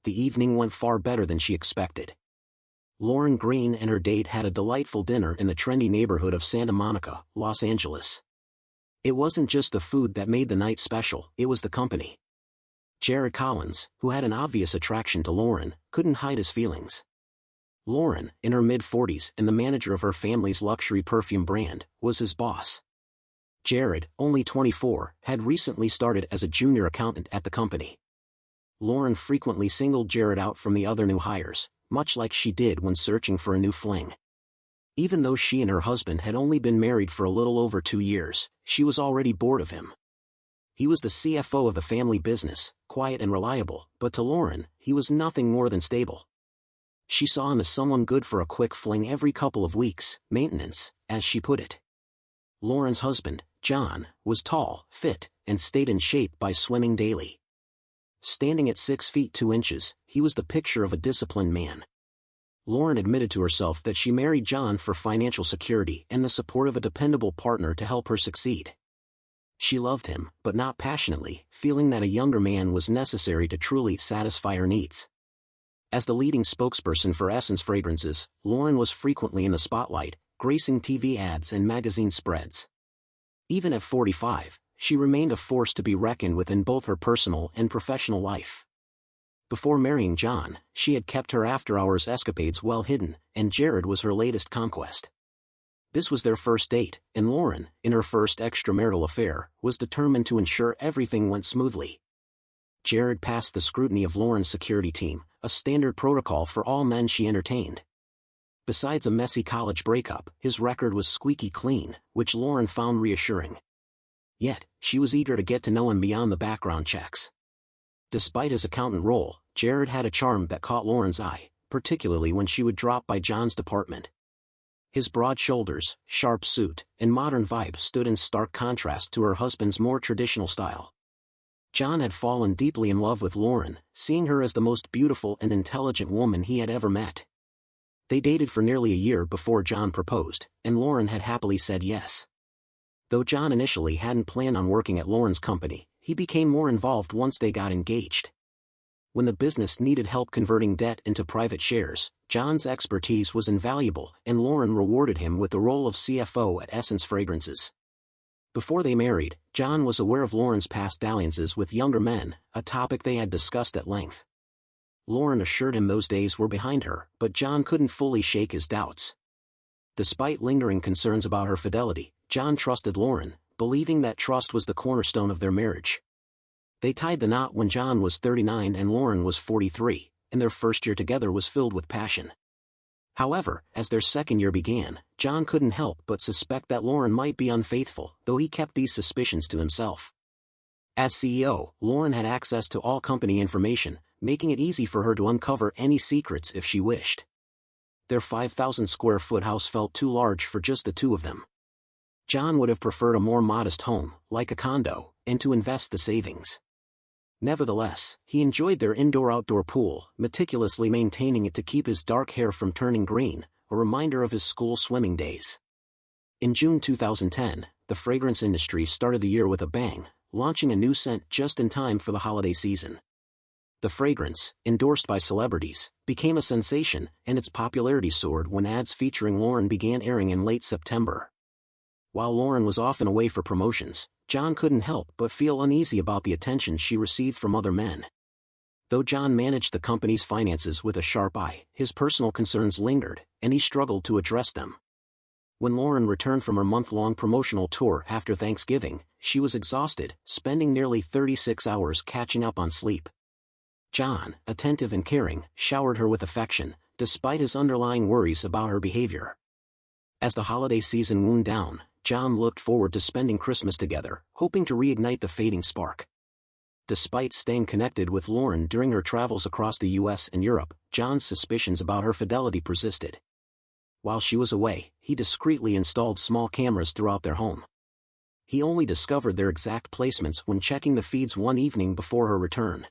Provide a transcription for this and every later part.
the evening went far better than she expected. Lauren Green and her date had a delightful dinner in the trendy neighborhood of Santa Monica, Los Angeles. It wasn't just the food that made the night special, it was the company. Jared Collins, who had an obvious attraction to Lauren, couldn't hide his feelings. Lauren, in her mid-40s and the manager of her family's luxury perfume brand, was his boss. Jared, only 24, had recently started as a junior accountant at the company. Lauren frequently singled Jared out from the other new hires, much like she did when searching for a new fling. Even though she and her husband had only been married for a little over 2 years, she was already bored of him. He was the CFO of the family business, quiet and reliable, but to Lauren, he was nothing more than stable. She saw him as someone good for a quick fling every couple of weeks, maintenance, as she put it. Lauren's husband, John, was tall, fit, and stayed in shape by swimming daily. Standing at 6 feet 2 inches, he was the picture of a disciplined man. Lauren admitted to herself that she married John for financial security and the support of a dependable partner to help her succeed. She loved him, but not passionately, feeling that a younger man was necessary to truly satisfy her needs. As the leading spokesperson for Essence Fragrances, Lauren was frequently in the spotlight, gracing TV ads and magazine spreads. Even at 45, she remained a force to be reckoned with in both her personal and professional life. Before marrying John, she had kept her after-hours escapades well hidden, and Jared was her latest conquest. This was their first date, and Lauren, in her first extramarital affair, was determined to ensure everything went smoothly. Jared passed the scrutiny of Lauren's security team, a standard protocol for all men she entertained. Besides a messy college breakup, his record was squeaky clean, which Lauren found reassuring. Yet, she was eager to get to know him beyond the background checks. Despite his accountant role, Jared had a charm that caught Lauren's eye, particularly when she would drop by John's department. His broad shoulders, sharp suit, and modern vibe stood in stark contrast to her husband's more traditional style. John had fallen deeply in love with Lauren, seeing her as the most beautiful and intelligent woman he had ever met. They dated for nearly a year before John proposed, and Lauren had happily said yes. Though John initially hadn't planned on working at Lauren's company, he became more involved once they got engaged. When the business needed help converting debt into private shares, John's expertise was invaluable, and Lauren rewarded him with the role of CFO at Essence Fragrances. Before they married, John was aware of Lauren's past dalliances with younger men, a topic they had discussed at length. Lauren assured him those days were behind her, but John couldn't fully shake his doubts. Despite lingering concerns about her fidelity, John trusted Lauren, believing that trust was the cornerstone of their marriage. They tied the knot when John was 39 and Lauren was 43, and their first year together was filled with passion. However, as their second year began, John couldn't help but suspect that Lauren might be unfaithful, though he kept these suspicions to himself. As CEO, Lauren had access to all company information, making it easy for her to uncover any secrets if she wished. Their 5,000-square-foot house felt too large for just the two of them. John would have preferred a more modest home, like a condo, and to invest the savings. Nevertheless, he enjoyed their indoor-outdoor pool, meticulously maintaining it to keep his dark hair from turning green, a reminder of his school swimming days. In June 2010, the fragrance industry started the year with a bang, launching a new scent just in time for the holiday season. The fragrance, endorsed by celebrities, became a sensation, and its popularity soared when ads featuring Lauren began airing in late September. While Lauren was often away for promotions, John couldn't help but feel uneasy about the attention she received from other men. Though John managed the company's finances with a sharp eye, his personal concerns lingered, and he struggled to address them. When Lauren returned from her month-long promotional tour after Thanksgiving, she was exhausted, spending nearly 36 hours catching up on sleep. John, attentive and caring, showered her with affection, despite his underlying worries about her behavior. As the holiday season wound down, John looked forward to spending Christmas together, hoping to reignite the fading spark. Despite staying connected with Lauren during her travels across the US and Europe, John's suspicions about her fidelity persisted. While she was away, he discreetly installed small cameras throughout their home. He only discovered their exact placements when checking the feeds one evening before her return.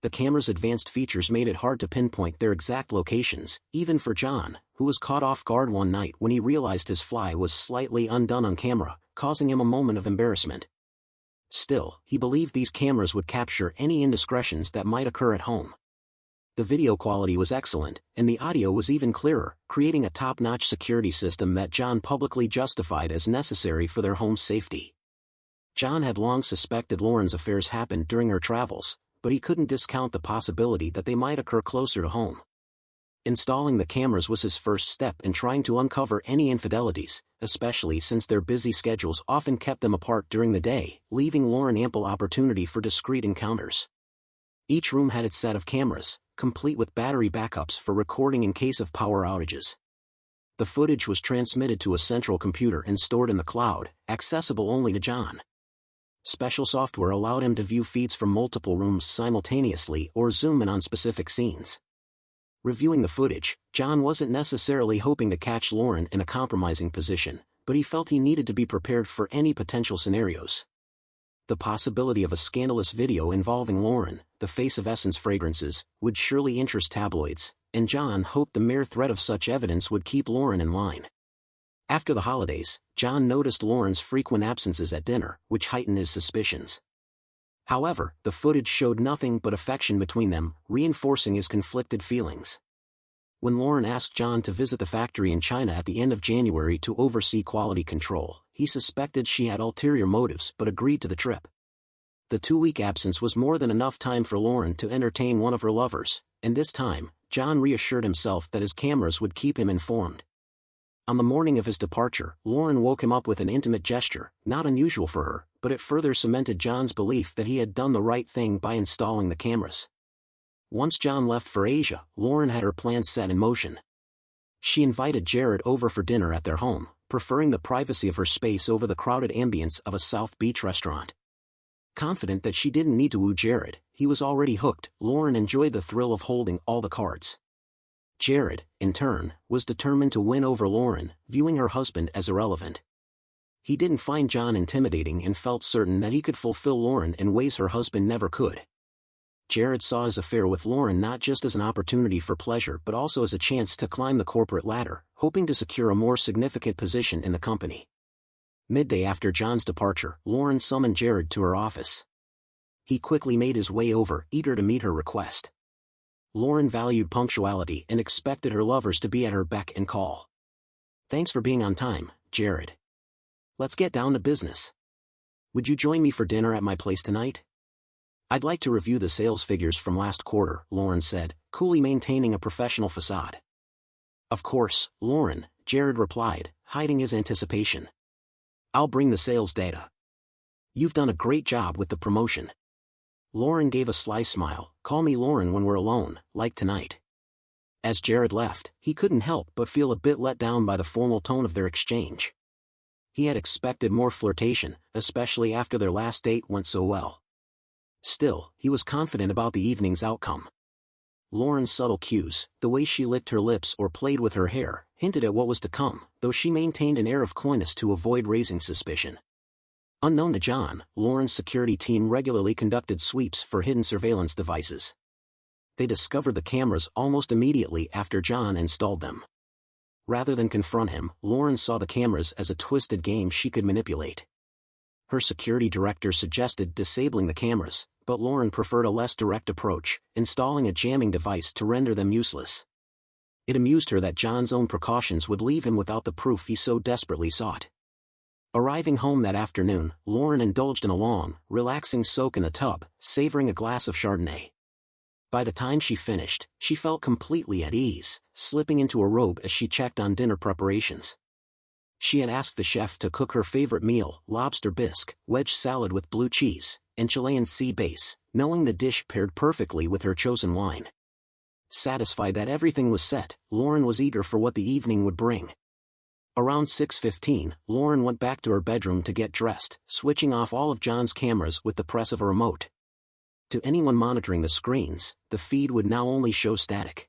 The camera's advanced features made it hard to pinpoint their exact locations, even for John, who was caught off guard one night when he realized his fly was slightly undone on camera, causing him a moment of embarrassment. Still, he believed these cameras would capture any indiscretions that might occur at home. The video quality was excellent, and the audio was even clearer, creating a top-notch security system that John publicly justified as necessary for their home's safety. John had long suspected Lauren's affairs happened during her travels, but he couldn't discount the possibility that they might occur closer to home. Installing the cameras was his first step in trying to uncover any infidelities, especially since their busy schedules often kept them apart during the day, leaving Lauren ample opportunity for discreet encounters. Each room had its set of cameras, complete with battery backups for recording in case of power outages. The footage was transmitted to a central computer and stored in the cloud, accessible only to John. Special software allowed him to view feeds from multiple rooms simultaneously or zoom in on specific scenes. Reviewing the footage, John wasn't necessarily hoping to catch Lauren in a compromising position, but he felt he needed to be prepared for any potential scenarios. The possibility of a scandalous video involving Lauren, the face of Essence fragrances, would surely interest tabloids, and John hoped the mere threat of such evidence would keep Lauren in line. After the holidays, John noticed Lauren's frequent absences at dinner, which heightened his suspicions. However, the footage showed nothing but affection between them, reinforcing his conflicted feelings. When Lauren asked John to visit the factory in China at the end of January to oversee quality control, he suspected she had ulterior motives but agreed to the trip. The 2-week absence was more than enough time for Lauren to entertain one of her lovers, and this time, John reassured himself that his cameras would keep him informed. On the morning of his departure, Lauren woke him up with an intimate gesture, not unusual for her, but it further cemented John's belief that he had done the right thing by installing the cameras. Once John left for Asia, Lauren had her plans set in motion. She invited Jared over for dinner at their home, preferring the privacy of her space over the crowded ambience of a South Beach restaurant. Confident that she didn't need to woo Jared, he was already hooked. Lauren enjoyed the thrill of holding all the cards. Jared, in turn, was determined to win over Lauren, viewing her husband as irrelevant. He didn't find John intimidating and felt certain that he could fulfill Lauren in ways her husband never could. Jared saw his affair with Lauren not just as an opportunity for pleasure but also as a chance to climb the corporate ladder, hoping to secure a more significant position in the company. Midday after John's departure, Lauren summoned Jared to her office. He quickly made his way over, eager to meet her request. Lauren valued punctuality and expected her lovers to be at her beck and call. "Thanks for being on time, Jared. Let's get down to business. Would you join me for dinner at my place tonight? I'd like to review the sales figures from last quarter," Lauren said, coolly maintaining a professional facade. "Of course, Lauren," Jared replied, hiding his anticipation. "I'll bring the sales data. You've done a great job with the promotion." Lauren gave a sly smile. "Call me Lauren when we're alone, like tonight." As Jared left, he couldn't help but feel a bit let down by the formal tone of their exchange. He had expected more flirtation, especially after their last date went so well. Still, he was confident about the evening's outcome. Lauren's subtle cues, the way she licked her lips or played with her hair, hinted at what was to come, though she maintained an air of coyness to avoid raising suspicion. Unknown to John, Lauren's security team regularly conducted sweeps for hidden surveillance devices. They discovered the cameras almost immediately after John installed them. Rather than confront him, Lauren saw the cameras as a twisted game she could manipulate. Her security director suggested disabling the cameras, but Lauren preferred a less direct approach, installing a jamming device to render them useless. It amused her that John's own precautions would leave him without the proof he so desperately sought. Arriving home that afternoon, Lauren indulged in a long, relaxing soak in the tub, savoring a glass of Chardonnay. By the time she finished, she felt completely at ease, slipping into a robe as she checked on dinner preparations. She had asked the chef to cook her favorite meal, lobster bisque, wedge salad with blue cheese, and Chilean sea bass, knowing the dish paired perfectly with her chosen wine. Satisfied that everything was set, Lauren was eager for what the evening would bring. Around 6:15, Lauren went back to her bedroom to get dressed, switching off all of John's cameras with the press of a remote. To anyone monitoring the screens, the feed would now only show static.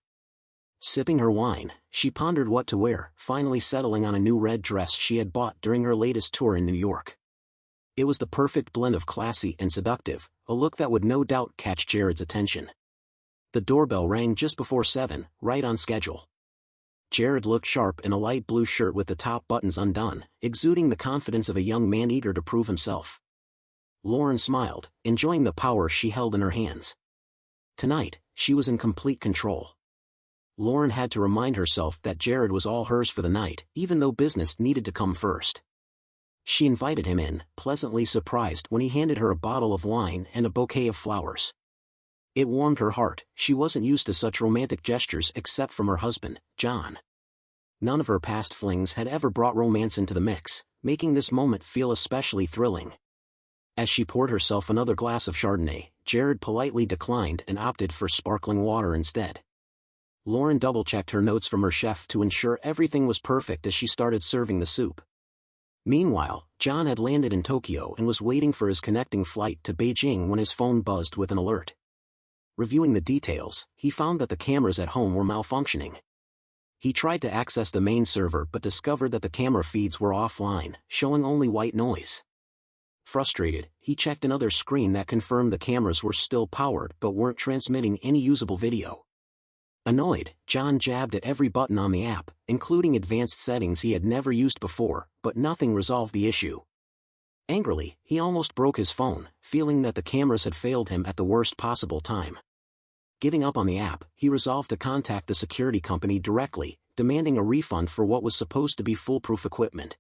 Sipping her wine, she pondered what to wear, finally settling on a new red dress she had bought during her latest tour in New York. It was the perfect blend of classy and seductive, a look that would no doubt catch Jared's attention. The doorbell rang just before 7, right on schedule. Jared looked sharp in a light blue shirt with the top buttons undone, exuding the confidence of a young man eager to prove himself. Lauren smiled, enjoying the power she held in her hands. Tonight, she was in complete control. Lauren had to remind herself that Jared was all hers for the night, even though business needed to come first. She invited him in, pleasantly surprised when he handed her a bottle of wine and a bouquet of flowers. It warmed her heart. She wasn't used to such romantic gestures except from her husband, John. None of her past flings had ever brought romance into the mix, making this moment feel especially thrilling. As she poured herself another glass of Chardonnay, Jared politely declined and opted for sparkling water instead. Lauren double-checked her notes from her chef to ensure everything was perfect as she started serving the soup. Meanwhile, John had landed in Tokyo and was waiting for his connecting flight to Beijing when his phone buzzed with an alert. Reviewing the details, he found that the cameras at home were malfunctioning. He tried to access the main server but discovered that the camera feeds were offline, showing only white noise. Frustrated, he checked another screen that confirmed the cameras were still powered but weren't transmitting any usable video. Annoyed, John jabbed at every button on the app, including advanced settings he had never used before, but nothing resolved the issue. Angrily, he almost broke his phone, feeling that the cameras had failed him at the worst possible time. Giving up on the app, he resolved to contact the security company directly, demanding a refund for what was supposed to be foolproof equipment.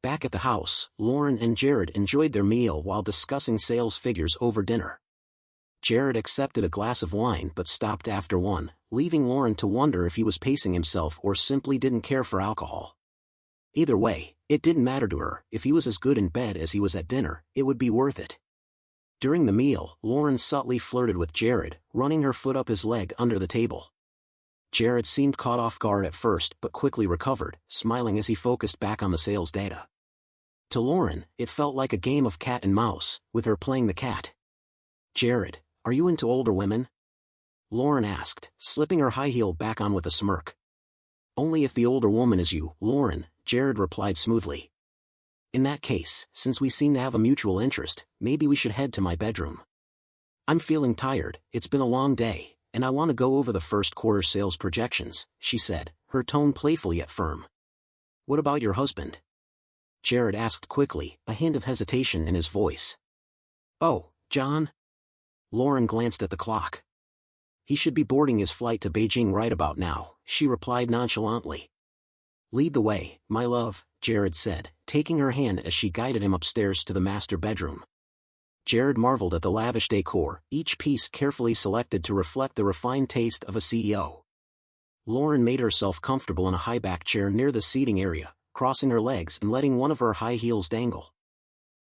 Back at the house, Lauren and Jared enjoyed their meal while discussing sales figures over dinner. Jared accepted a glass of wine but stopped after one, leaving Lauren to wonder if he was pacing himself or simply didn't care for alcohol. Either way, it didn't matter to her. If he was as good in bed as he was at dinner, it would be worth it. During the meal, Lauren subtly flirted with Jared, running her foot up his leg under the table. Jared seemed caught off guard at first but quickly recovered, smiling as he focused back on the sales data. To Lauren, it felt like a game of cat and mouse, with her playing the cat. "Jared, are you into older women?" Lauren asked, slipping her high heel back on with a smirk. "Only if the older woman is you, Lauren," Jared replied smoothly. "In that case, since we seem to have a mutual interest, maybe we should head to my bedroom. I'm feeling tired, it's been a long day, and I want to go over the first quarter sales projections," she said, her tone playful yet firm. "What about your husband?" Jared asked quickly, a hint of hesitation in his voice. "Oh, John?" Lauren glanced at the clock. "He should be boarding his flight to Beijing right about now," she replied nonchalantly. "Lead the way, my love," Jared said, taking her hand as she guided him upstairs to the master bedroom. Jared marveled at the lavish decor, each piece carefully selected to reflect the refined taste of a CEO. Lauren made herself comfortable in a high-back chair near the seating area, crossing her legs and letting one of her high heels dangle.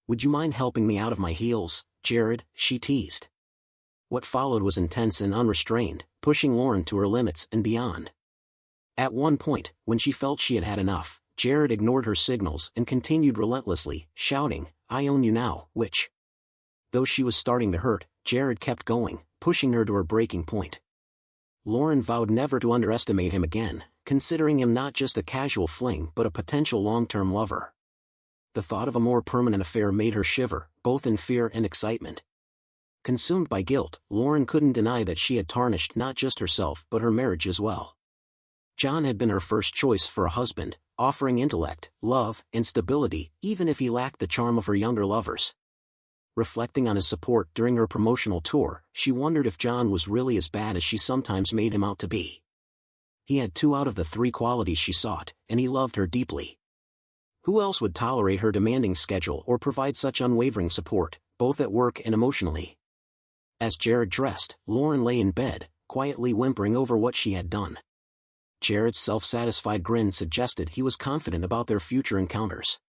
"Would you mind helping me out of my heels, Jared?" she teased. What followed was intense and unrestrained, pushing Lauren to her limits and beyond. At one point, when she felt she had had enough, Jared ignored her signals and continued relentlessly, shouting, "I own you now," which, though she was starting to hurt, Jared kept going, pushing her to her breaking point. Lauren vowed never to underestimate him again, considering him not just a casual fling but a potential long-term lover. The thought of a more permanent affair made her shiver, both in fear and excitement. Consumed by guilt, Lauren couldn't deny that she had tarnished not just herself but her marriage as well. John had been her first choice for a husband, offering intellect, love, and stability, even if he lacked the charm of her younger lovers. Reflecting on his support during her promotional tour, she wondered if John was really as bad as she sometimes made him out to be. He had 2 out of the 3 qualities she sought, and he loved her deeply. Who else would tolerate her demanding schedule or provide such unwavering support, both at work and emotionally? As Jared dressed, Lauren lay in bed, quietly whimpering over what she had done. Jared's self-satisfied grin suggested he was confident about their future encounters.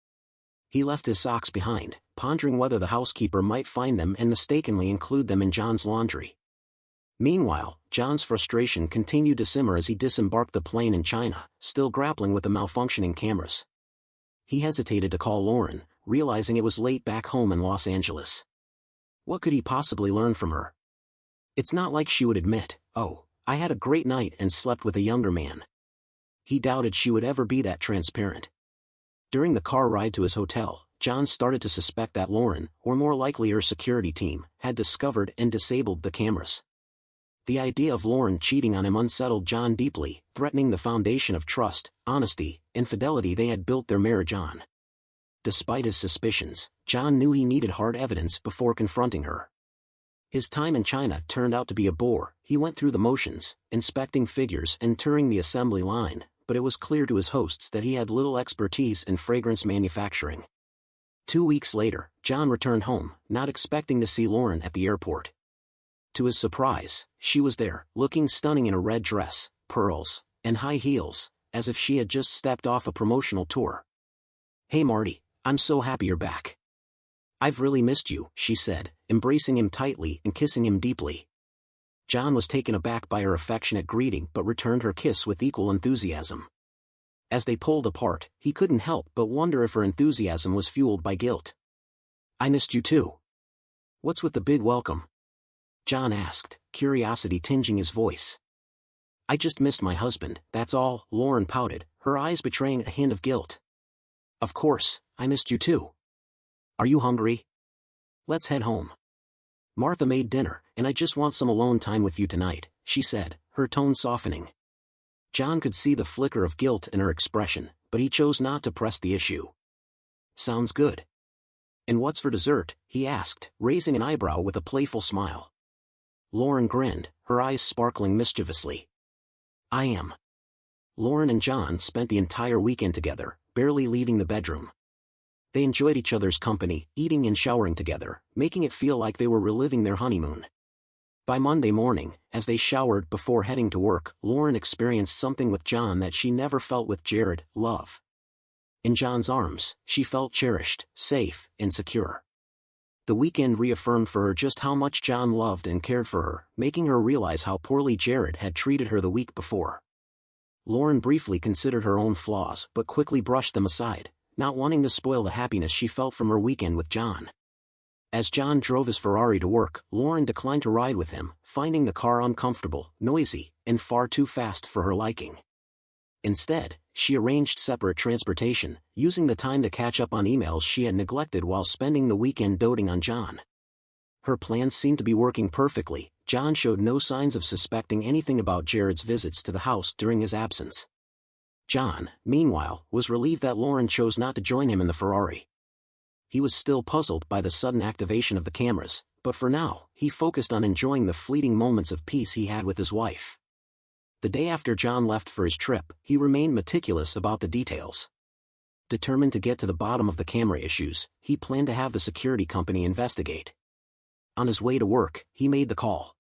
He left his socks behind, pondering whether the housekeeper might find them and mistakenly include them in John's laundry. Meanwhile, John's frustration continued to simmer as he disembarked the plane in China, still grappling with the malfunctioning cameras. He hesitated to call Lauren, realizing it was late back home in Los Angeles. What could he possibly learn from her? It's not like she would admit, "Oh, I had a great night and slept with a younger man." He doubted she would ever be that transparent. During the car ride to his hotel, John started to suspect that Lauren, or more likely her security team, had discovered and disabled the cameras. The idea of Lauren cheating on him unsettled John deeply, threatening the foundation of trust, honesty, and fidelity they had built their marriage on. Despite his suspicions, John knew he needed hard evidence before confronting her. His time in China turned out to be a bore. He went through the motions, inspecting figures and touring the assembly line, but it was clear to his hosts that he had little expertise in fragrance manufacturing. 2 weeks later, John returned home, not expecting to see Lauren at the airport. To his surprise, she was there, looking stunning in a red dress, pearls, and high heels, as if she had just stepped off a promotional tour. "Hey Marty, I'm so happy you're back. I've really missed you," she said, embracing him tightly and kissing him deeply. John was taken aback by her affectionate greeting but returned her kiss with equal enthusiasm. As they pulled apart, he couldn't help but wonder if her enthusiasm was fueled by guilt. "I missed you too. What's with the big welcome?" John asked, curiosity tinging his voice. "I just missed my husband, that's all," Lauren pouted, her eyes betraying a hint of guilt. "Of course, I missed you too. Are you hungry? Let's head home. Martha made dinner, and I just want some alone time with you tonight," she said, her tone softening. John could see the flicker of guilt in her expression, but he chose not to press the issue. "Sounds good. And what's for dessert?" he asked, raising an eyebrow with a playful smile. Lauren grinned, her eyes sparkling mischievously. "I am." Lauren and John spent the entire weekend together, barely leaving the bedroom. They enjoyed each other's company, eating and showering together, making it feel like they were reliving their honeymoon. By Monday morning, as they showered before heading to work, Lauren experienced something with John that she never felt with Jared: love. In John's arms, she felt cherished, safe, and secure. The weekend reaffirmed for her just how much John loved and cared for her, making her realize how poorly Jared had treated her the week before. Lauren briefly considered her own flaws but quickly brushed them aside, not wanting to spoil the happiness she felt from her weekend with John. As John drove his Ferrari to work, Lauren declined to ride with him, finding the car uncomfortable, noisy, and far too fast for her liking. Instead, she arranged separate transportation, using the time to catch up on emails she had neglected while spending the weekend doting on John. Her plans seemed to be working perfectly. John showed no signs of suspecting anything about Jared's visits to the house during his absence. John, meanwhile, was relieved that Lauren chose not to join him in the Ferrari. He was still puzzled by the sudden activation of the cameras, but for now, he focused on enjoying the fleeting moments of peace he had with his wife. The day after John left for his trip, he remained meticulous about the details. Determined to get to the bottom of the camera issues, he planned to have the security company investigate. On his way to work, he made the call.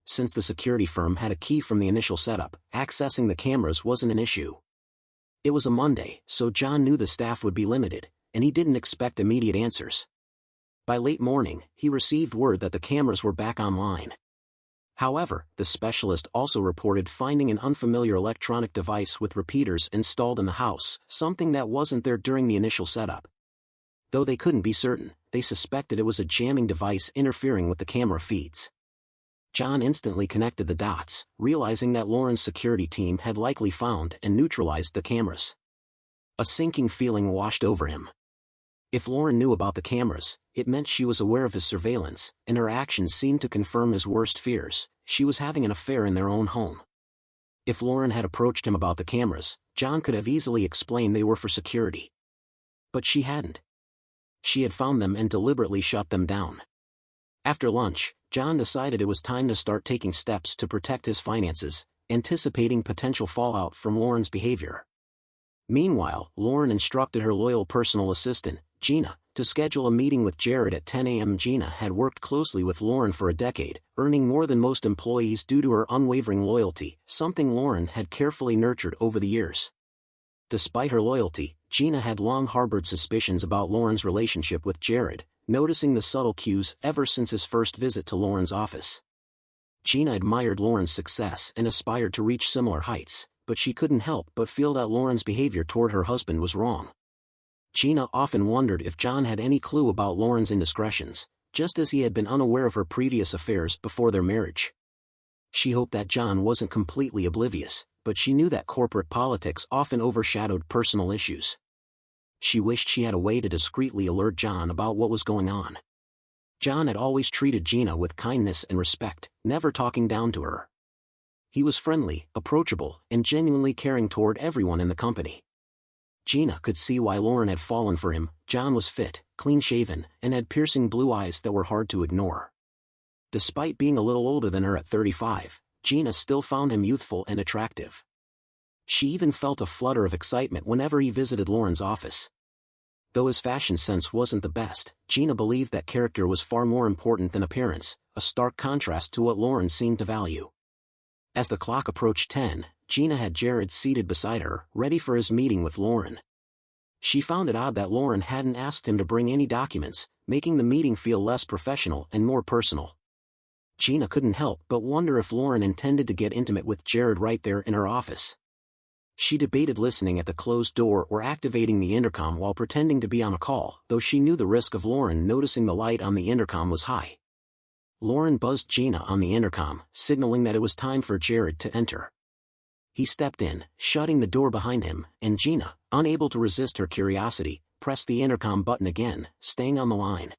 Since the security firm had a key from the initial setup, accessing the cameras wasn't an issue. It was a Monday, so John knew the staff would be limited, and he didn't expect immediate answers. By late morning, he received word that the cameras were back online. However, the specialist also reported finding an unfamiliar electronic device with repeaters installed in the house, something that wasn't there during the initial setup. Though they couldn't be certain, they suspected it was a jamming device interfering with the camera feeds. John instantly connected the dots, realizing that Lauren's security team had likely found and neutralized the cameras. A sinking feeling washed over him. If Lauren knew about the cameras, it meant she was aware of his surveillance, and her actions seemed to confirm his worst fears: she was having an affair in their own home. If Lauren had approached him about the cameras, John could have easily explained they were for security. But she hadn't. She had found them and deliberately shut them down. After lunch, John decided it was time to start taking steps to protect his finances, anticipating potential fallout from Lauren's behavior. Meanwhile, Lauren instructed her loyal personal assistant, Gina, to schedule a meeting with Jared at 10 a.m. Gina had worked closely with Lauren for a decade, earning more than most employees due to her unwavering loyalty, something Lauren had carefully nurtured over the years. Despite her loyalty, Gina had long harbored suspicions about Lauren's relationship with Jared, noticing the subtle cues ever since his first visit to Lauren's office. Gina admired Lauren's success and aspired to reach similar heights, but she couldn't help but feel that Lauren's behavior toward her husband was wrong. Gina often wondered if John had any clue about Lauren's indiscretions, just as he had been unaware of her previous affairs before their marriage. She hoped that John wasn't completely oblivious, but she knew that corporate politics often overshadowed personal issues. She wished she had a way to discreetly alert John about what was going on. John had always treated Gina with kindness and respect, never talking down to her. He was friendly, approachable, and genuinely caring toward everyone in the company. Gina could see why Lauren had fallen for him. John was fit, clean-shaven, and had piercing blue eyes that were hard to ignore. Despite being a little older than her at 35, Gina still found him youthful and attractive. She even felt a flutter of excitement whenever he visited Lauren's office. Though his fashion sense wasn't the best, Gina believed that character was far more important than appearance, a stark contrast to what Lauren seemed to value. As the clock approached 10, Gina had Jared seated beside her, ready for his meeting with Lauren. She found it odd that Lauren hadn't asked him to bring any documents, making the meeting feel less professional and more personal. Gina couldn't help but wonder if Lauren intended to get intimate with Jared right there in her office. She debated listening at the closed door or activating the intercom while pretending to be on a call, though she knew the risk of Lauren noticing the light on the intercom was high. Lauren buzzed Gina on the intercom, signaling that it was time for Jared to enter. He stepped in, shutting the door behind him, and Gina, unable to resist her curiosity, pressed the intercom button again, staying on the line.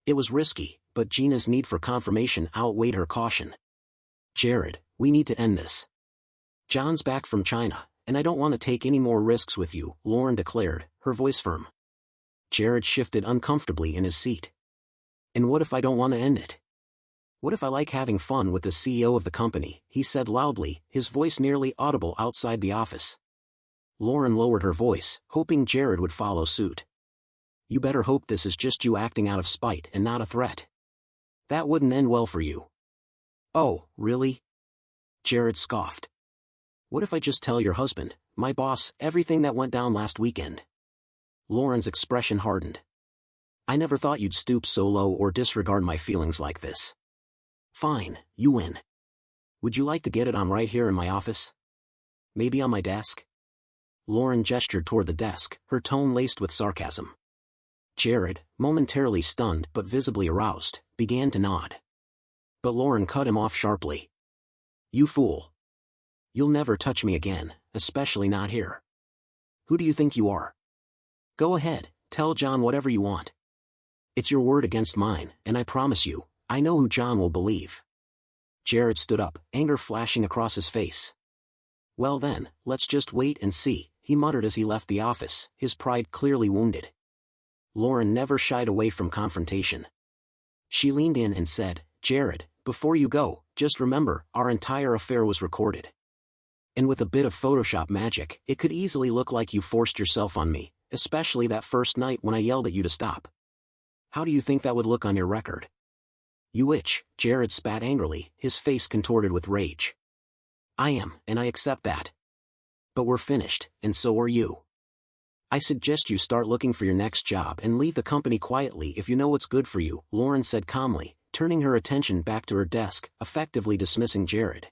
It was risky, but Gina's need for confirmation outweighed her caution. "Jared, we need to end this. John's back from China, and I don't want to take any more risks with you," Lauren declared, her voice firm. Jared shifted uncomfortably in his seat. "And what if I don't want to end it? What if I like having fun with the CEO of the company?" he said loudly, his voice nearly audible outside the office. Lauren lowered her voice, hoping Jared would follow suit. "You better hope this is just you acting out of spite and not a threat. That wouldn't end well for you." "Oh, really?" Jared scoffed. "What if I just tell your husband, my boss, everything that went down last weekend?" Lauren's expression hardened. "I never thought you'd stoop so low or disregard my feelings like this." "Fine, you win. Would you like to get it on right here in my office? Maybe on my desk?" Lauren gestured toward the desk, her tone laced with sarcasm. Jared, momentarily stunned but visibly aroused, began to nod. But Lauren cut him off sharply. "You fool. You'll never touch me again, especially not here. Who do you think you are? Go ahead, tell John whatever you want. It's your word against mine, and I promise you, I know who John will believe." Jared stood up, anger flashing across his face. "Well then, let's just wait and see," he muttered as he left the office, his pride clearly wounded. Lauren never shied away from confrontation. She leaned in and said, "Jared, before you go, just remember, our entire affair was recorded. And with a bit of Photoshop magic, it could easily look like you forced yourself on me, especially that first night when I yelled at you to stop. How do you think that would look on your record?" "You itch," Jared spat angrily, his face contorted with rage. "I am, and I accept that. But we're finished, and so are you. I suggest you start looking for your next job and leave the company quietly if you know what's good for you," Lauren said calmly, turning her attention back to her desk, effectively dismissing Jared.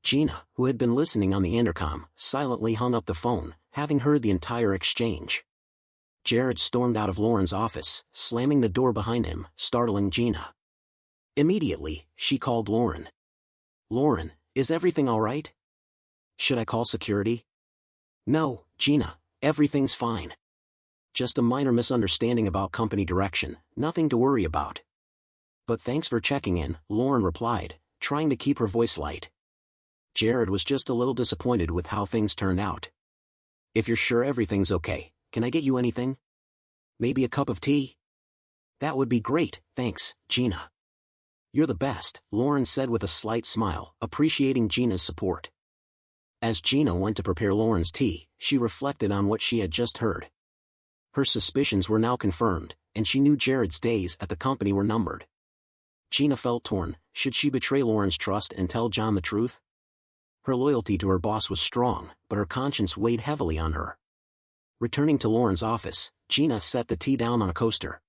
Gina, who had been listening on the intercom, silently hung up the phone, having heard the entire exchange. Jared stormed out of Lauren's office, slamming the door behind him, startling Gina. Immediately, she called Lauren. "Lauren, is everything all right? Should I call security?" "No, Gina, everything's fine. Just a minor misunderstanding about company direction, nothing to worry about." "But thanks for checking in," Lauren replied, trying to keep her voice light. Jared was just a little disappointed with how things turned out. "If you're sure everything's okay, can I get you anything? Maybe a cup of tea?" "That would be great, thanks, Gina." "You're the best," Lauren said with a slight smile, appreciating Gina's support. As Gina went to prepare Lauren's tea, she reflected on what she had just heard. Her suspicions were now confirmed, and she knew Jared's days at the company were numbered. Gina felt torn. Should she betray Lauren's trust and tell John the truth? Her loyalty to her boss was strong, but her conscience weighed heavily on her. Returning to Lauren's office, Gina set the tea down on a coaster.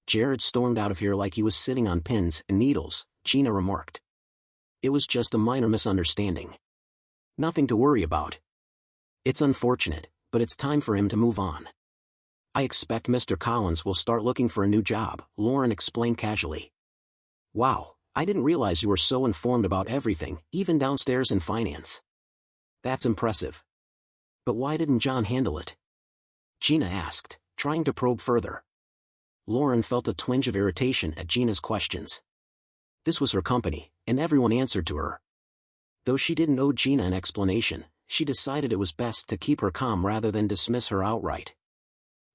"Jared stormed out of here like he was sitting on pins and needles," Gina remarked. "It was just a minor misunderstanding. Nothing to worry about. It's unfortunate, but it's time for him to move on. I expect Mr. Collins will start looking for a new job," Lauren explained casually. "Wow, I didn't realize you were so informed about everything, even downstairs in finance. That's impressive. But why didn't John handle it?" Gina asked, trying to probe further. Lauren felt a twinge of irritation at Gina's questions. This was her company, and everyone answered to her. Though she didn't owe Gina an explanation, she decided it was best to keep her calm rather than dismiss her outright.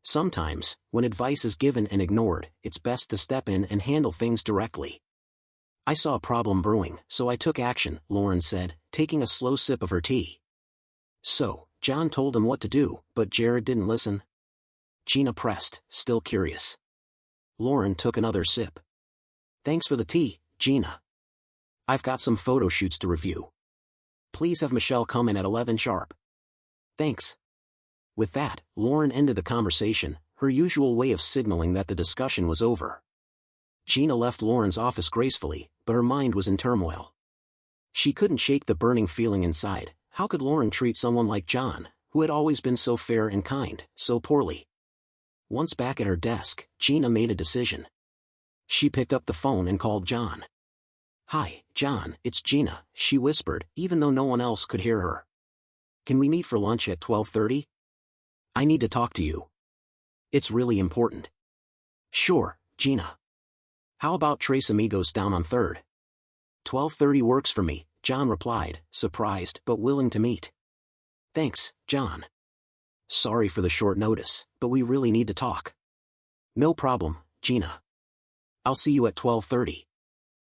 Sometimes, when advice is given and ignored, it's best to step in and handle things directly. I saw a problem brewing, so I took action, Lauren said, taking a slow sip of her tea. So, John told him what to do, but Jared didn't listen? Gina pressed, still curious. Lauren took another sip. Thanks for the tea, Gina. I've got some photo shoots to review. Please have Michelle come in at 11 sharp. Thanks. With that, Lauren ended the conversation, her usual way of signaling that the discussion was over. Gina left Lauren's office gracefully, but her mind was in turmoil. She couldn't shake the burning feeling inside. How could Lauren treat someone like John, who had always been so fair and kind, so poorly? Once back at her desk, Gina made a decision. She picked up the phone and called John. Hi, John, it's Gina, she whispered, even though no one else could hear her. Can we meet for lunch at 12:30? I need to talk to you. It's really important. Sure, Gina. How about Tres Amigos down on 3rd? 12:30 works for me, John replied, surprised but willing to meet. Thanks, John. Sorry for the short notice, but we really need to talk. No problem, Gina. I'll see you at 12:30.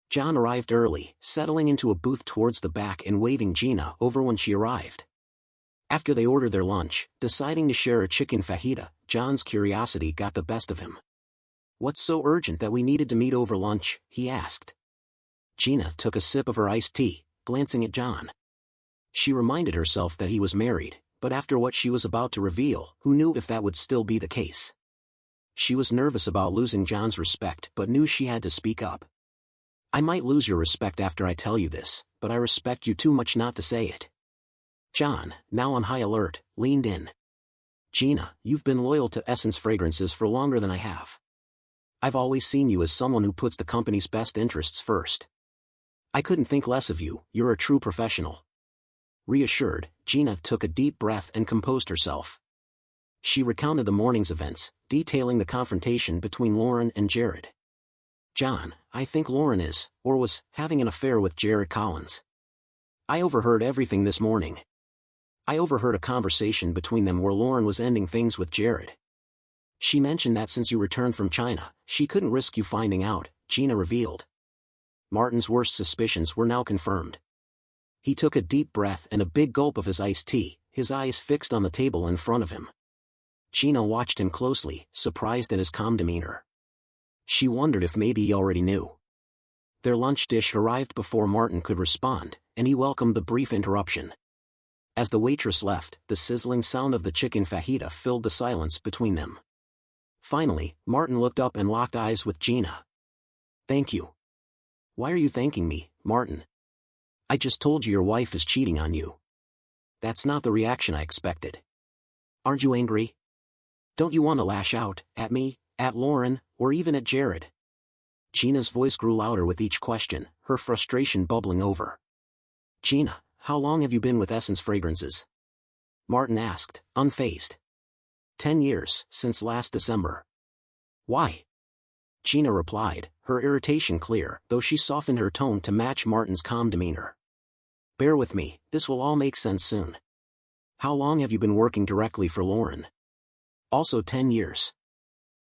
John arrived early, settling into a booth towards the back and waving Gina over when she arrived. After they ordered their lunch, deciding to share a chicken fajita, John's curiosity got the best of him. What's so urgent that we needed to meet over lunch? He asked. Gina took a sip of her iced tea, glancing at John. She reminded herself that he was married, but after what she was about to reveal, who knew if that would still be the case? She was nervous about losing John's respect but knew she had to speak up. I might lose your respect after I tell you this, but I respect you too much not to say it. John, now on high alert, leaned in. Gina, you've been loyal to Essence Fragrances for longer than I have. I've always seen you as someone who puts the company's best interests first. I couldn't think less of you, you're a true professional. Reassured, Gina took a deep breath and composed herself. She recounted the morning's events, detailing the confrontation between Lauren and Jared. John, I think Lauren is, or was, having an affair with Jared Collins. I overheard everything this morning. I overheard a conversation between them where Lauren was ending things with Jared. She mentioned that since you returned from China, she couldn't risk you finding out, Gina revealed. Martin's worst suspicions were now confirmed. He took a deep breath and a big gulp of his iced tea, his eyes fixed on the table in front of him. Gina watched him closely, surprised at his calm demeanor. She wondered if maybe he already knew. Their lunch dish arrived before Martin could respond, and he welcomed the brief interruption. As the waitress left, the sizzling sound of the chicken fajita filled the silence between them. Finally, Martin looked up and locked eyes with Gina. Thank you. Why are you thanking me, Martin? I just told you your wife is cheating on you. That's not the reaction I expected. Aren't you angry? Don't you want to lash out, at me, at Lauren, or even at Jared? Gina's voice grew louder with each question, her frustration bubbling over. Gina, how long have you been with Essence Fragrances? Martin asked, unfazed. 10 years, since last December. Why? Gina replied, her irritation clear, though she softened her tone to match Martin's calm demeanor. Bear with me, this will all make sense soon. How long have you been working directly for Lauren? Also 10 years.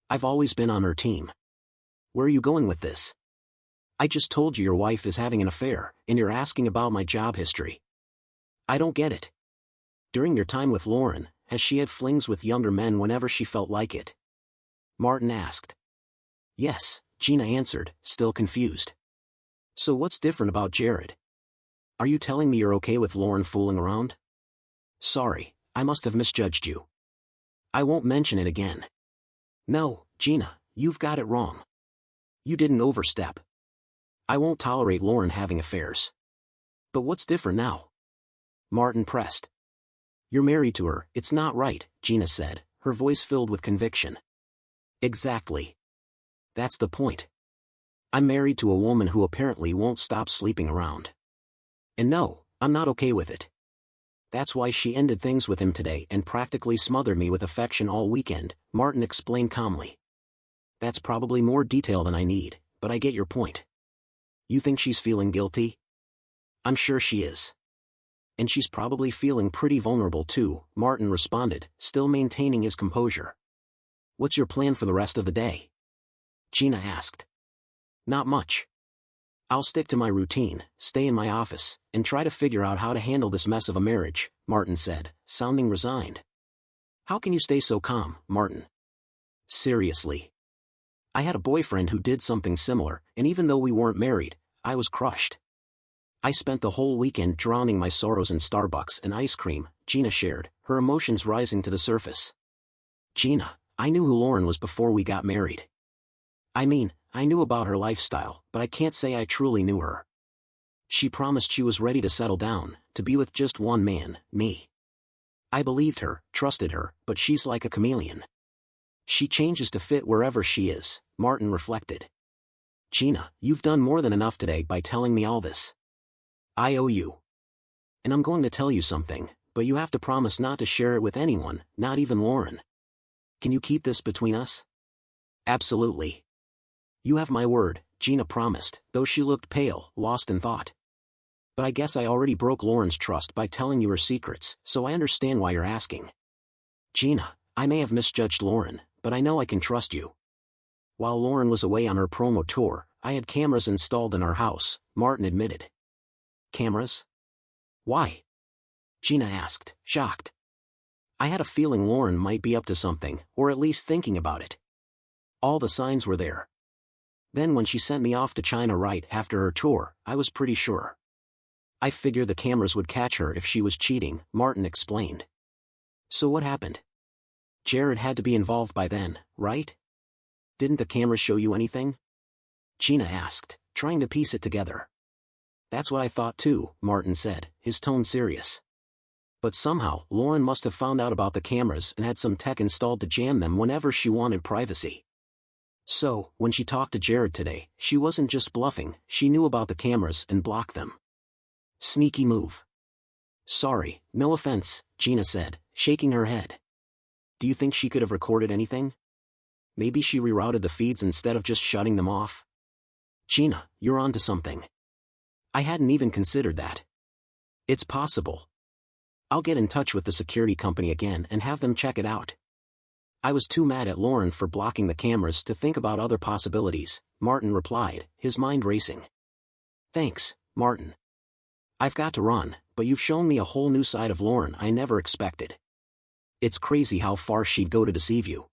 I've always been on her team. Where are you going with this? I just told you your wife is having an affair, and you're asking about my job history. I don't get it. During your time with Lauren, has she had flings with younger men whenever she felt like it? Martin asked. Yes, Gina answered, still confused. So what's different about Jared? Are you telling me you're okay with Lauren fooling around? Sorry, I must have misjudged you. I won't mention it again. No, Gina, you've got it wrong. You didn't overstep. I won't tolerate Lauren having affairs. But what's different now? Martin pressed. You're married to her, it's not right, Gina said, her voice filled with conviction. Exactly. That's the point. I'm married to a woman who apparently won't stop sleeping around. And no, I'm not okay with it. That's why she ended things with him today and practically smothered me with affection all weekend, Martin explained calmly. That's probably more detail than I need, but I get your point. You think she's feeling guilty? I'm sure she is. And she's probably feeling pretty vulnerable too, Martin responded, still maintaining his composure. What's your plan for the rest of the day? Gina asked. Not much. I'll stick to my routine, stay in my office, and try to figure out how to handle this mess of a marriage, Martin said, sounding resigned. How can you stay so calm, Martin? Seriously. I had a boyfriend who did something similar, and even though we weren't married, I was crushed. I spent the whole weekend drowning my sorrows in Starbucks and ice cream, Gina shared, her emotions rising to the surface. Gina, I knew who Lauren was before we got married. I mean, I knew about her lifestyle, but I can't say I truly knew her. She promised she was ready to settle down, to be with just one man, me. I believed her, trusted her, but she's like a chameleon. She changes to fit wherever she is, Martin reflected. Gina, you've done more than enough today by telling me all this. I owe you. And I'm going to tell you something, but you have to promise not to share it with anyone, not even Lauren. Can you keep this between us? Absolutely. You have my word, Gina promised, though she looked pale, lost in thought. But I guess I already broke Lauren's trust by telling you her secrets, so I understand why you're asking. Gina, I may have misjudged Lauren, but I know I can trust you. While Lauren was away on her promo tour, I had cameras installed in our house, Martin admitted. Cameras? Why? Gina asked, shocked. I had a feeling Lauren might be up to something, or at least thinking about it. All the signs were there. Then when she sent me off to China right after her tour, I was pretty sure. I figured the cameras would catch her if she was cheating, Martin explained. So what happened? Jared had to be involved by then, right? Didn't the cameras show you anything? Gina asked, trying to piece it together. That's what I thought too, Martin said, his tone serious. But somehow, Lauren must have found out about the cameras and had some tech installed to jam them whenever she wanted privacy. So, when she talked to Jared today, she wasn't just bluffing, she knew about the cameras and blocked them. Sneaky move. Sorry, no offense, Gina said, shaking her head. Do you think she could have recorded anything? Maybe she rerouted the feeds instead of just shutting them off? Gina, you're onto something. I hadn't even considered that. It's possible. I'll get in touch with the security company again and have them check it out. I was too mad at Lauren for blocking the cameras to think about other possibilities, Martin replied, his mind racing. Thanks, Martin. I've got to run, but you've shown me a whole new side of Lauren I never expected. It's crazy how far she'd go to deceive you.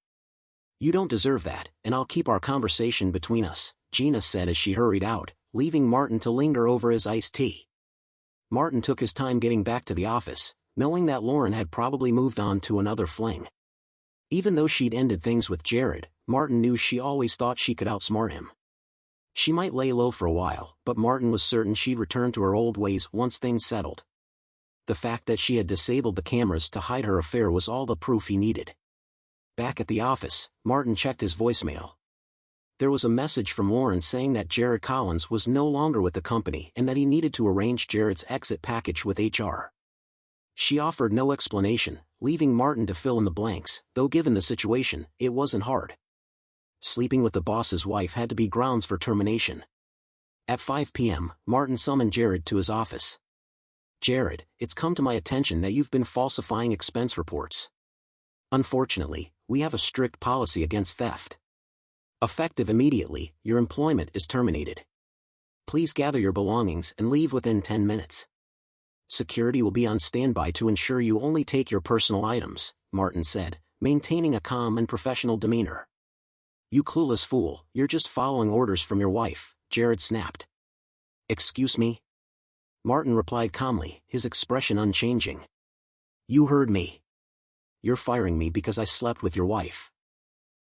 You don't deserve that, and I'll keep our conversation between us, Gina said as she hurried out, leaving Martin to linger over his iced tea. Martin took his time getting back to the office, knowing that Lauren had probably moved on to another fling. Even though she'd ended things with Jared, Martin knew she always thought she could outsmart him. She might lay low for a while, but Martin was certain she'd return to her old ways once things settled. The fact that she had disabled the cameras to hide her affair was all the proof he needed. Back at the office, Martin checked his voicemail. There was a message from Lauren saying that Jared Collins was no longer with the company and that he needed to arrange Jared's exit package with HR. She offered no explanation, leaving Martin to fill in the blanks, though given the situation, it wasn't hard. Sleeping with the boss's wife had to be grounds for termination. At 5 p.m., Martin summoned Jared to his office. Jared, it's come to my attention that you've been falsifying expense reports. Unfortunately, we have a strict policy against theft. Effective immediately, your employment is terminated. Please gather your belongings and leave within 10 minutes. Security will be on standby to ensure you only take your personal items, Martin said, maintaining a calm and professional demeanor. You clueless fool, you're just following orders from your wife, Jared snapped. Excuse me? Martin replied calmly, his expression unchanging. You heard me. You're firing me because I slept with your wife.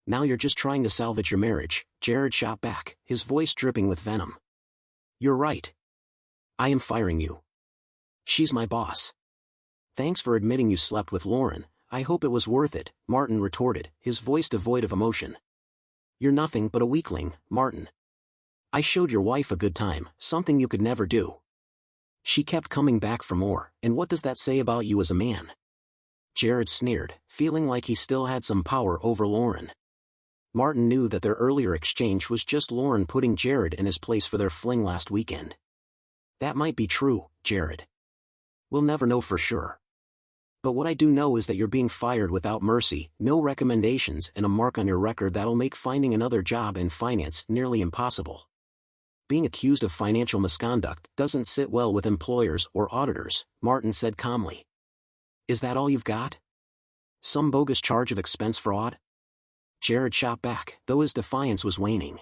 Now you're just trying to salvage your marriage, Jared shot back, his voice dripping with venom. You're right. I am firing you. She's my boss. Thanks for admitting you slept with Lauren, I hope it was worth it, Martin retorted, his voice devoid of emotion. You're nothing but a weakling, Martin. I showed your wife a good time, something you could never do. She kept coming back for more, and what does that say about you as a man? Jared sneered, feeling like he still had some power over Lauren. Martin knew that their earlier exchange was just Lauren putting Jared in his place for their fling last weekend. That might be true, Jared. We'll never know for sure. But what I do know is that you're being fired without mercy, no recommendations and a mark on your record that'll make finding another job in finance nearly impossible. Being accused of financial misconduct doesn't sit well with employers or auditors, Martin said calmly. Is that all you've got? Some bogus charge of expense fraud? Jared shot back, though his defiance was waning.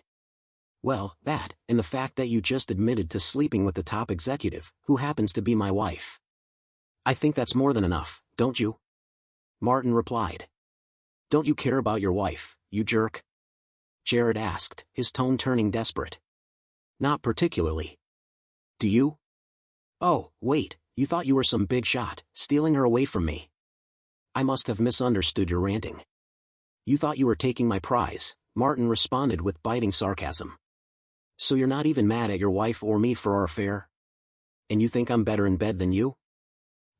Well, that, and the fact that you just admitted to sleeping with the top executive, who happens to be my wife. I think that's more than enough, don't you? Martin replied. Don't you care about your wife, you jerk? Jared asked, his tone turning desperate. Not particularly. Do you? Oh, wait, you thought you were some big shot, stealing her away from me. I must have misunderstood your ranting. You thought you were taking my prize, Martin responded with biting sarcasm. So you're not even mad at your wife or me for our affair? And you think I'm better in bed than you?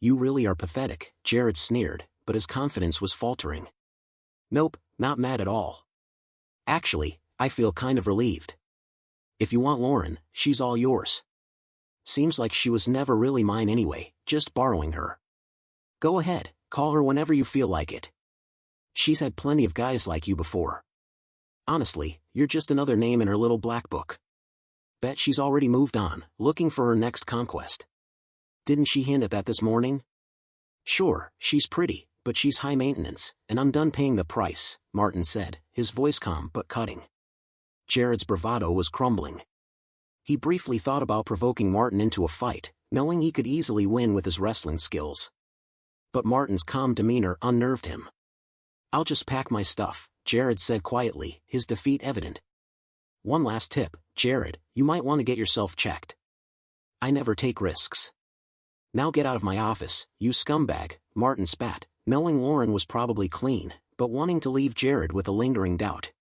You really are pathetic, Jared sneered, but his confidence was faltering. Nope, not mad at all. Actually, I feel kind of relieved. If you want Lauren, she's all yours. Seems like she was never really mine anyway, just borrowing her. Go ahead, call her whenever you feel like it. She's had plenty of guys like you before. Honestly, you're just another name in her little black book. Bet she's already moved on, looking for her next conquest. Didn't she hint at that this morning? Sure, she's pretty, but she's high maintenance, and I'm done paying the price, Martin said, his voice calm but cutting. Jared's bravado was crumbling. He briefly thought about provoking Martin into a fight, knowing he could easily win with his wrestling skills. But Martin's calm demeanor unnerved him. I'll just pack my stuff, Jared said quietly, his defeat evident. One last tip, Jared, you might want to get yourself checked. I never take risks. Now get out of my office, you scumbag, Martin spat, knowing Lauren was probably clean, but wanting to leave Jared with a lingering doubt.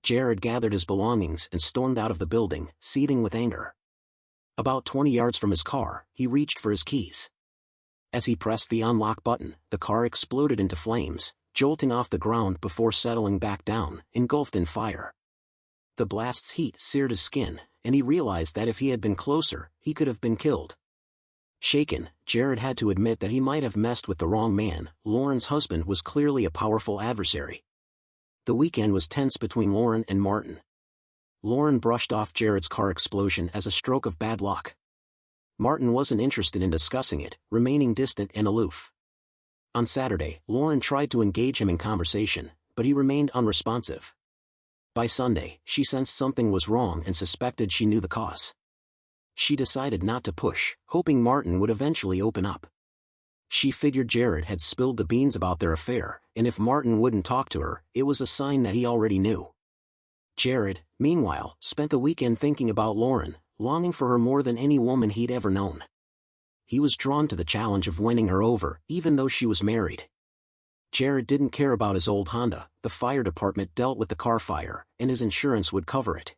Jared gathered his belongings and stormed out of the building, seething with anger. About 20 yards from his car, he reached for his keys. As he pressed the unlock button, the car exploded into flames, jolting off the ground before settling back down, engulfed in fire. The blast's heat seared his skin, and he realized that if he had been closer, he could have been killed. Shaken, Jared had to admit that he might have messed with the wrong man. Lauren's husband was clearly a powerful adversary. The weekend was tense between Lauren and Martin. Lauren brushed off Jared's car explosion as a stroke of bad luck. Martin wasn't interested in discussing it, remaining distant and aloof. On Saturday, Lauren tried to engage him in conversation, but he remained unresponsive. By Sunday, she sensed something was wrong and suspected she knew the cause. She decided not to push, hoping Martin would eventually open up. She figured Jared had spilled the beans about their affair, and if Martin wouldn't talk to her, it was a sign that he already knew. Jared, meanwhile, spent the weekend thinking about Lauren, longing for her more than any woman he'd ever known. He was drawn to the challenge of winning her over, even though she was married. Jared didn't care about his old Honda, the fire department dealt with the car fire, and his insurance would cover it.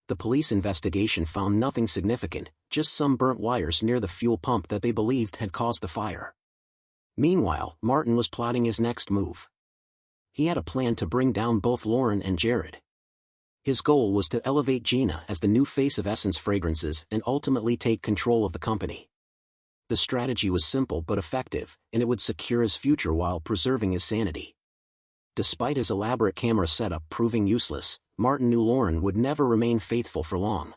The police investigation found nothing significant, just some burnt wires near the fuel pump that they believed had caused the fire. Meanwhile, Martin was plotting his next move. He had a plan to bring down both Lauren and Jared. His goal was to elevate Gina as the new face of Essence Fragrances and ultimately take control of the company. The strategy was simple but effective, and it would secure his future while preserving his sanity. Despite his elaborate camera setup proving useless, Martin knew Lauren would never remain faithful for long.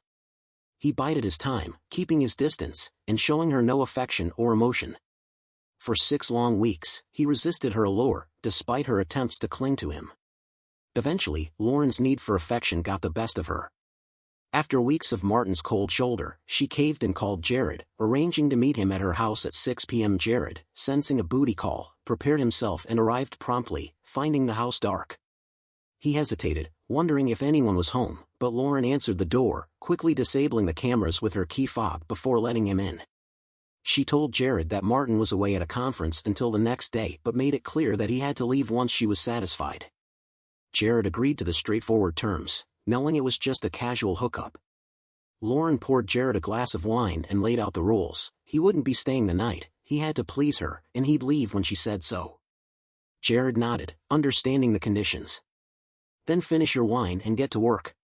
He bided his time, keeping his distance, and showing her no affection or emotion. For 6 long weeks, he resisted her allure, despite her attempts to cling to him. Eventually, Lauren's need for affection got the best of her. After weeks of Martin's cold shoulder, she caved and called Jared, arranging to meet him at her house at 6 p.m. Jared, sensing a booty call, prepared himself and arrived promptly, finding the house dark. He hesitated, wondering if anyone was home, but Lauren answered the door, quickly disabling the cameras with her key fob before letting him in. She told Jared that Martin was away at a conference until the next day but made it clear that he had to leave once she was satisfied. Jared agreed to the straightforward terms, knowing it was just a casual hookup. Lauren poured Jared a glass of wine and laid out the rules. He wouldn't be staying the night, he had to please her, and he'd leave when she said so. Jared nodded, understanding the conditions. Then finish your wine and get to work.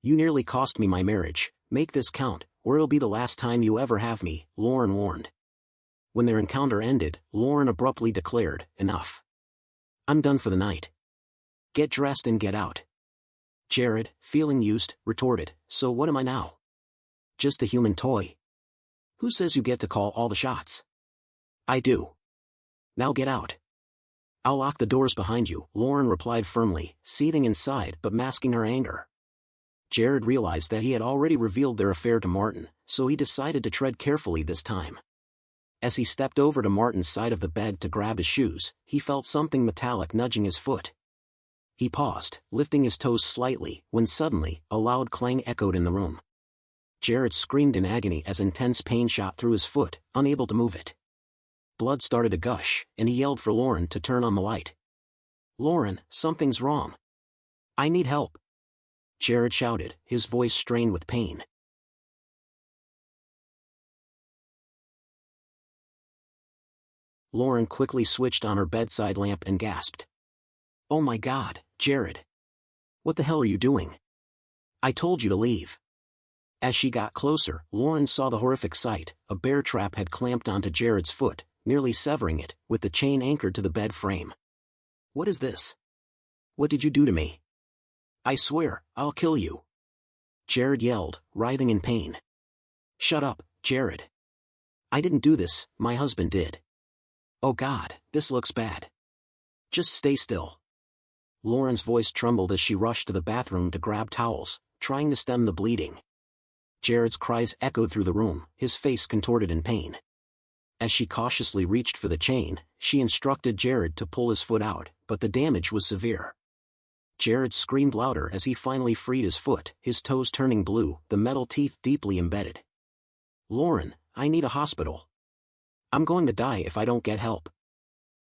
You nearly cost me my marriage, make this count, or it'll be the last time you ever have me, Lauren warned. When their encounter ended, Lauren abruptly declared, enough. I'm done for the night. Get dressed and get out. Jared, feeling used, retorted, "So what am I now? Just a human toy? Who says you get to call all the shots?" "I do. Now get out." "I'll lock the doors behind you," Lauren replied firmly, seething inside but masking her anger. Jared realized that he had already revealed their affair to Martin, so he decided to tread carefully this time. As he stepped over to Martin's side of the bed to grab his shoes, he felt something metallic nudging his foot. He paused, lifting his toes slightly, when suddenly, a loud clang echoed in the room. Jared screamed in agony as intense pain shot through his foot, unable to move it. Blood started to gush, and he yelled for Lauren to turn on the light. "Lauren, something's wrong. I need help," Jared shouted, his voice strained with pain. Lauren quickly switched on her bedside lamp and gasped. "Oh my God, Jared. What the hell are you doing? I told you to leave." As she got closer, Lauren saw the horrific sight. A bear trap had clamped onto Jared's foot, nearly severing it, with the chain anchored to the bed frame. "What is this? What did you do to me? I swear, I'll kill you," Jared yelled, writhing in pain. "Shut up, Jared. I didn't do this, my husband did. Oh God, this looks bad. Just stay still." Lauren's voice trembled as she rushed to the bathroom to grab towels, trying to stem the bleeding. Jared's cries echoed through the room, his face contorted in pain. As she cautiously reached for the chain, she instructed Jared to pull his foot out, but the damage was severe. Jared screamed louder as he finally freed his foot, his toes turning blue, the metal teeth deeply embedded. "Lauren, I need a hospital. I'm going to die if I don't get help.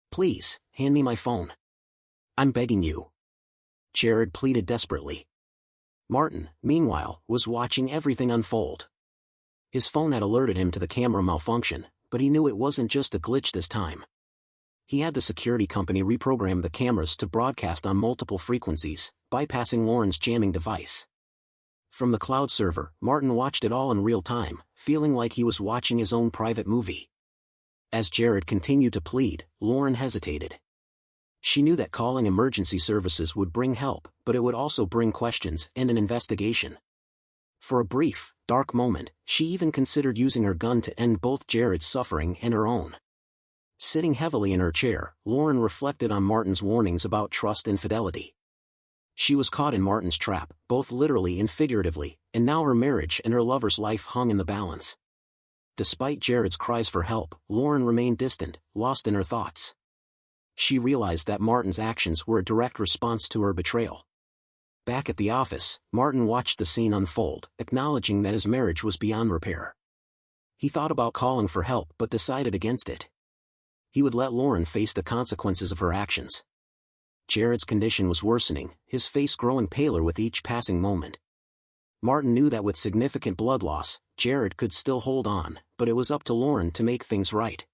Please, hand me my phone. I'm begging you," Jared pleaded desperately. Martin, meanwhile, was watching everything unfold. His phone had alerted him to the camera malfunction, but he knew it wasn't just a glitch this time. He had the security company reprogram the cameras to broadcast on multiple frequencies, bypassing Lauren's jamming device. From the cloud server, Martin watched it all in real time, feeling like he was watching his own private movie. As Jared continued to plead, Lauren hesitated. She knew that calling emergency services would bring help, but it would also bring questions and an investigation. For a brief, dark moment, she even considered using her gun to end both Jared's suffering and her own. Sitting heavily in her chair, Lauren reflected on Martin's warnings about trust and fidelity. She was caught in Martin's trap, both literally and figuratively, and now her marriage and her lover's life hung in the balance. Despite Jared's cries for help, Lauren remained distant, lost in her thoughts. She realized that Martin's actions were a direct response to her betrayal. Back at the office, Martin watched the scene unfold, acknowledging that his marriage was beyond repair. He thought about calling for help but decided against it. He would let Lauren face the consequences of her actions. Jared's condition was worsening, his face growing paler with each passing moment. Martin knew that with significant blood loss, Jared could still hold on, but it was up to Lauren to make things right.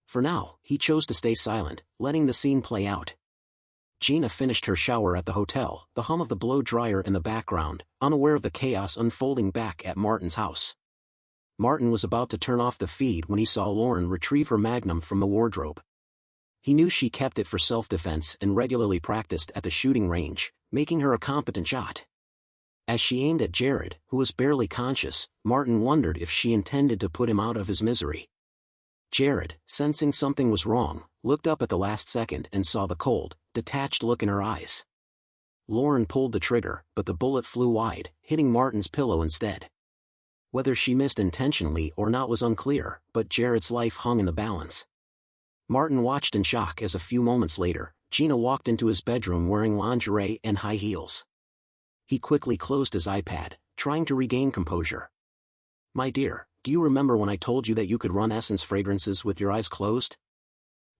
For now, he chose to stay silent, letting the scene play out. Gina finished her shower at the hotel, the hum of the blow dryer in the background, unaware of the chaos unfolding back at Martin's house. Martin was about to turn off the feed when he saw Lauren retrieve her magnum from the wardrobe. He knew she kept it for self-defense and regularly practiced at the shooting range, making her a competent shot. As she aimed at Jared, who was barely conscious, Martin wondered if she intended to put him out of his misery. Jared, sensing something was wrong, looked up at the last second and saw the cold, detached look in her eyes. Lauren pulled the trigger, but the bullet flew wide, hitting Martin's pillow instead. Whether she missed intentionally or not was unclear, but Jared's life hung in the balance. Martin watched in shock as a few moments later, Gina walked into his bedroom wearing lingerie and high heels. He quickly closed his iPad, trying to regain composure. "My dear, do you remember when I told you that you could run Essence fragrances with your eyes closed?"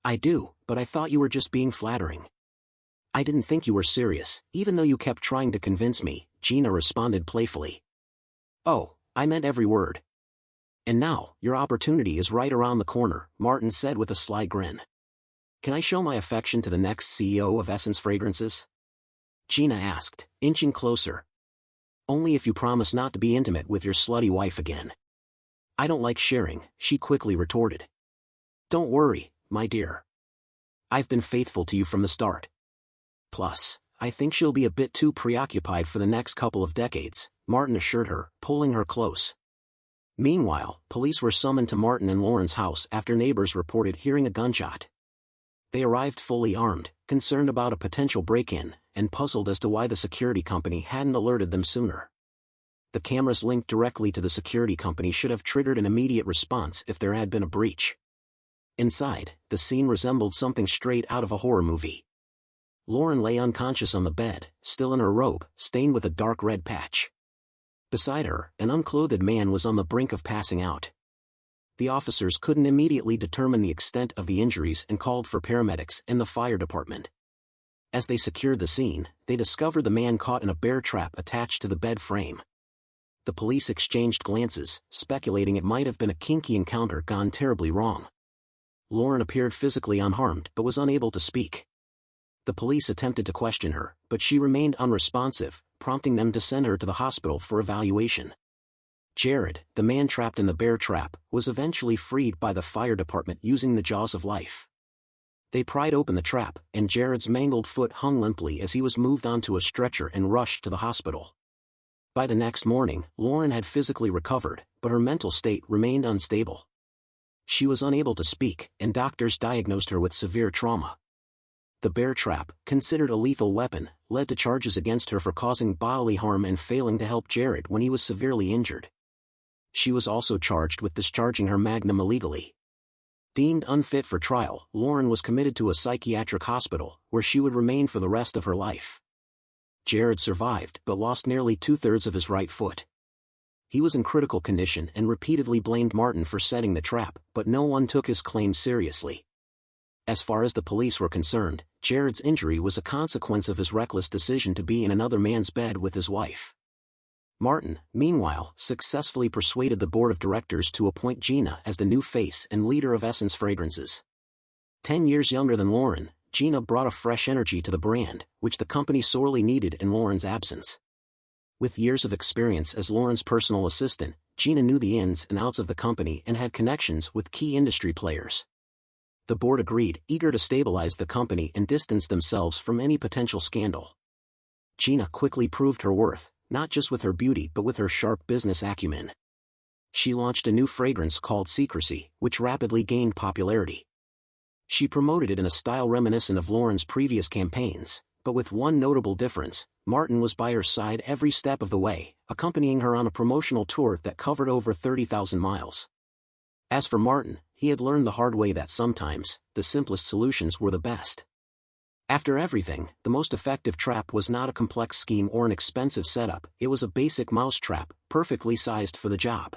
"I do, but I thought you were just being flattering." "I didn't think you were serious, even though you kept trying to convince me," Gina responded playfully. "Oh, I meant every word. And now, your opportunity is right around the corner," Martin said with a sly grin. "Can I show my affection to the next CEO of Essence Fragrances?" Gina asked, inching closer. "Only if you promise not to be intimate with your slutty wife again." "I don't like sharing," she quickly retorted. "Don't worry, my dear. I've been faithful to you from the start. Plus, I think she'll be a bit too preoccupied for the next couple of decades, Martin assured her, pulling her close. Meanwhile, police were summoned to Martin and Lauren's house after neighbors reported hearing a gunshot. They arrived fully armed, concerned about a potential break-in, and puzzled as to why the security company hadn't alerted them sooner. The cameras linked directly to the security company should have triggered an immediate response if there had been a breach. Inside, the scene resembled something straight out of a horror movie. Lauren lay unconscious on the bed, still in her robe, stained with a dark red patch. Beside her, an unclothed man was on the brink of passing out. The officers couldn't immediately determine the extent of the injuries and called for paramedics and the fire department. As they secured the scene, they discovered the man caught in a bear trap attached to the bed frame. The police exchanged glances, speculating it might have been a kinky encounter gone terribly wrong. Lauren appeared physically unharmed but was unable to speak. The police attempted to question her, but she remained unresponsive, prompting them to send her to the hospital for evaluation. Jared, the man trapped in the bear trap, was eventually freed by the fire department using the jaws of life. They pried open the trap, and Jared's mangled foot hung limply as he was moved onto a stretcher and rushed to the hospital. By the next morning, Lauren had physically recovered, but her mental state remained unstable. She was unable to speak, and doctors diagnosed her with severe trauma. The bear trap, considered a lethal weapon, led to charges against her for causing bodily harm and failing to help Jared when he was severely injured. She was also charged with discharging her magnum illegally. Deemed unfit for trial, Lauren was committed to a psychiatric hospital, where she would remain for the rest of her life. Jared survived but lost nearly 2/3 of his right foot. He was in critical condition and repeatedly blamed Martin for setting the trap, but no one took his claim seriously. As far as the police were concerned, Jared's injury was a consequence of his reckless decision to be in another man's bed with his wife. Martin, meanwhile, successfully persuaded the board of directors to appoint Gina as the new face and leader of Essence Fragrances. 10 years younger than Lauren, Gina brought a fresh energy to the brand, which the company sorely needed in Lauren's absence. With years of experience as Lauren's personal assistant, Gina knew the ins and outs of the company and had connections with key industry players. The board agreed, eager to stabilize the company and distance themselves from any potential scandal. Gina quickly proved her worth, not just with her beauty but with her sharp business acumen. She launched a new fragrance called Secrecy, which rapidly gained popularity. She promoted it in a style reminiscent of Lauren's previous campaigns, but with one notable difference: Martin was by her side every step of the way, accompanying her on a promotional tour that covered over 30,000 miles. As for Martin, he had learned the hard way that sometimes, the simplest solutions were the best. After everything, the most effective trap was not a complex scheme or an expensive setup, it was a basic mouse trap, perfectly sized for the job.